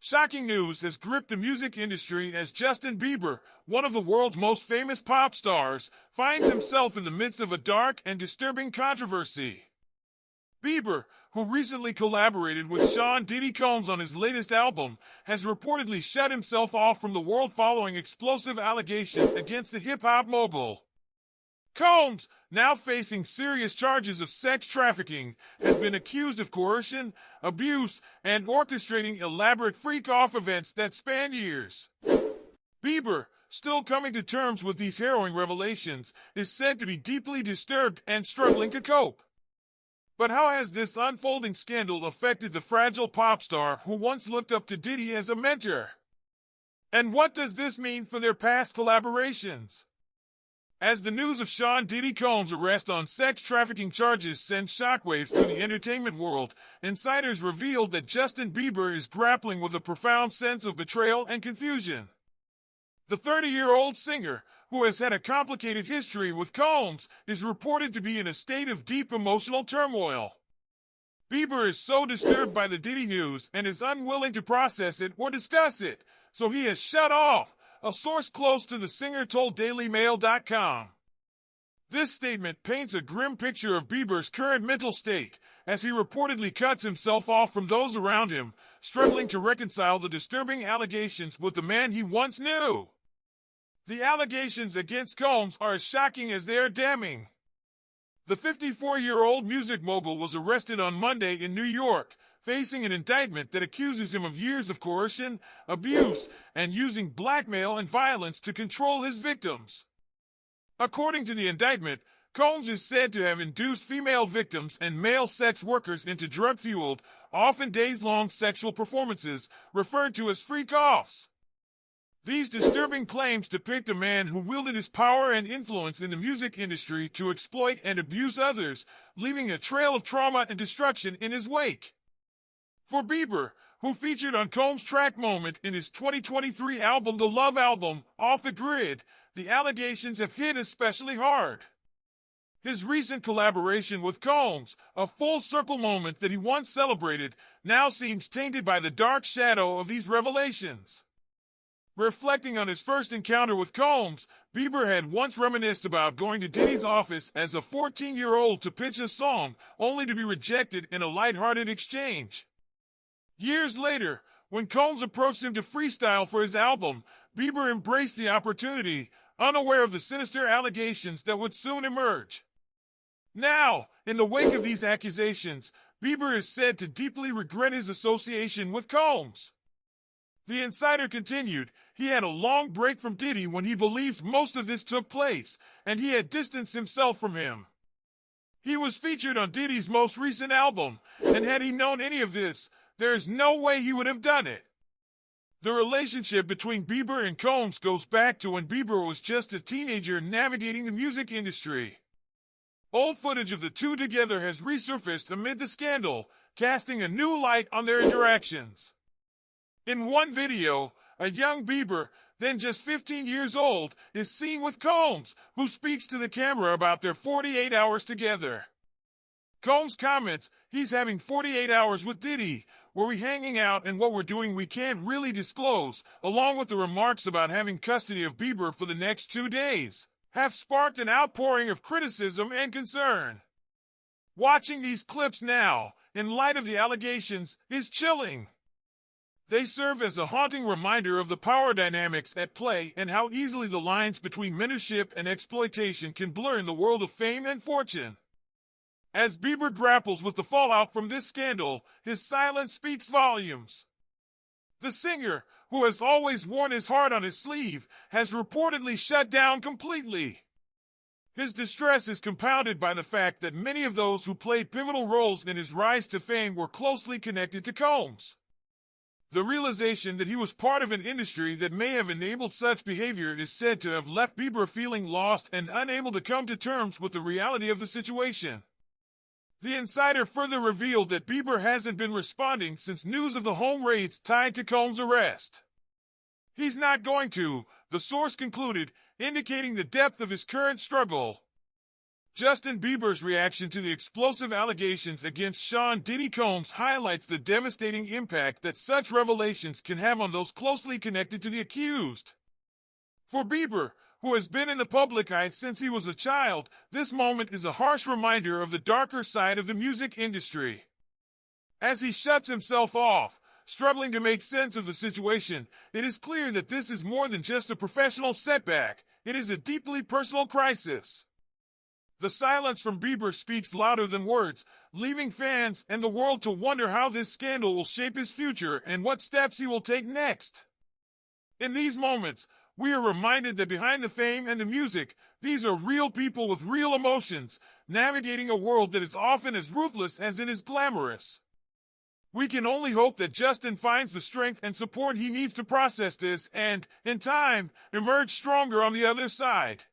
Shocking news has gripped the music industry as Justin Bieber, one of the world's most famous pop stars, finds himself in the midst of a dark and disturbing controversy. Bieber, who recently collaborated with Sean Diddy Combs on his latest album, has reportedly shut himself off from the world following explosive allegations against the hip-hop mogul. Combs, now facing serious charges of sex trafficking, has been accused of coercion, abuse, and orchestrating elaborate freak-off events that span years. Bieber, still coming to terms with these harrowing revelations, is said to be deeply disturbed and struggling to cope. But how has this unfolding scandal affected the fragile pop star who once looked up to Diddy as a mentor? And what does this mean for their past collaborations? As the news of Sean Diddy Combs' arrest on sex trafficking charges sends shockwaves through the entertainment world, insiders revealed that Justin Bieber is grappling with a profound sense of betrayal and confusion. The 30-year-old singer, who has had a complicated history with Combs, is reported to be in a state of deep emotional turmoil. Bieber is so disturbed by the Diddy news and is unwilling to process it or discuss it, so he has shut off, a source close to the singer told DailyMail.com. This statement paints a grim picture of Bieber's current mental state, as he reportedly cuts himself off from those around him, struggling to reconcile the disturbing allegations with the man he once knew. The allegations against Combs are as shocking as they are damning. The 54-year-old music mogul was arrested on Monday in New York, facing an indictment that accuses him of years of coercion, abuse, and using blackmail and violence to control his victims. According to the indictment, Combs is said to have induced female victims and male sex workers into drug-fueled, often days-long sexual performances, referred to as freak-offs. These disturbing claims depict a man who wielded his power and influence in the music industry to exploit and abuse others, leaving a trail of trauma and destruction in his wake. For Bieber, who featured on Combs' track Moment in his 2023 album The Love Album, Off the Grid, the allegations have hit especially hard. His recent collaboration with Combs, a full-circle moment that he once celebrated, now seems tainted by the dark shadow of these revelations. Reflecting on his first encounter with Combs, Bieber had once reminisced about going to Diddy's office as a 14-year-old to pitch a song, only to be rejected in a lighthearted exchange. Years later, when Combs approached him to freestyle for his album, Bieber embraced the opportunity, unaware of the sinister allegations that would soon emerge. Now, in the wake of these accusations, Bieber is said to deeply regret his association with Combs. The insider continued, he had a long break from Diddy when he believes most of this took place, and he had distanced himself from him. He was featured on Diddy's most recent album, and had he known any of this, there is no way he would have done it. The relationship between Bieber and Combs goes back to when Bieber was just a teenager navigating the music industry. Old footage of the two together has resurfaced amid the scandal, casting a new light on their interactions. In one video, a young Bieber, then just 15 years old, is seen with Combs, who speaks to the camera about their 48 hours together. Combs comments, he's having 48 hours with Diddy, where we hanging out and what we're doing we can't really disclose, along with the remarks about having custody of Bieber for the next 2 days, have sparked an outpouring of criticism and concern. Watching these clips now, in light of the allegations, is chilling. They serve as a haunting reminder of the power dynamics at play and how easily the lines between mentorship and exploitation can blur in the world of fame and fortune. As Bieber grapples with the fallout from this scandal, his silence speaks volumes. The singer, who has always worn his heart on his sleeve, has reportedly shut down completely. His distress is compounded by the fact that many of those who played pivotal roles in his rise to fame were closely connected to Combs. The realization that he was part of an industry that may have enabled such behavior is said to have left Bieber feeling lost and unable to come to terms with the reality of the situation. The insider further revealed that Bieber hasn't been responding since news of the home raids tied to Combs' arrest. He's not going to, the source concluded, indicating the depth of his current struggle. Justin Bieber's reaction to the explosive allegations against Sean Diddy Combs highlights the devastating impact that such revelations can have on those closely connected to the accused. For Bieber, who has been in the public eye since he was a child, this moment is a harsh reminder of the darker side of the music industry. As he shuts himself off, struggling to make sense of the situation, it is clear that this is more than just a professional setback, it is a deeply personal crisis. The silence from Bieber speaks louder than words, leaving fans and the world to wonder how this scandal will shape his future and what steps he will take next. In these moments, we are reminded that behind the fame and the music, these are real people with real emotions, navigating a world that is often as ruthless as it is glamorous. We can only hope that Justin finds the strength and support he needs to process this and, in time, emerge stronger on the other side.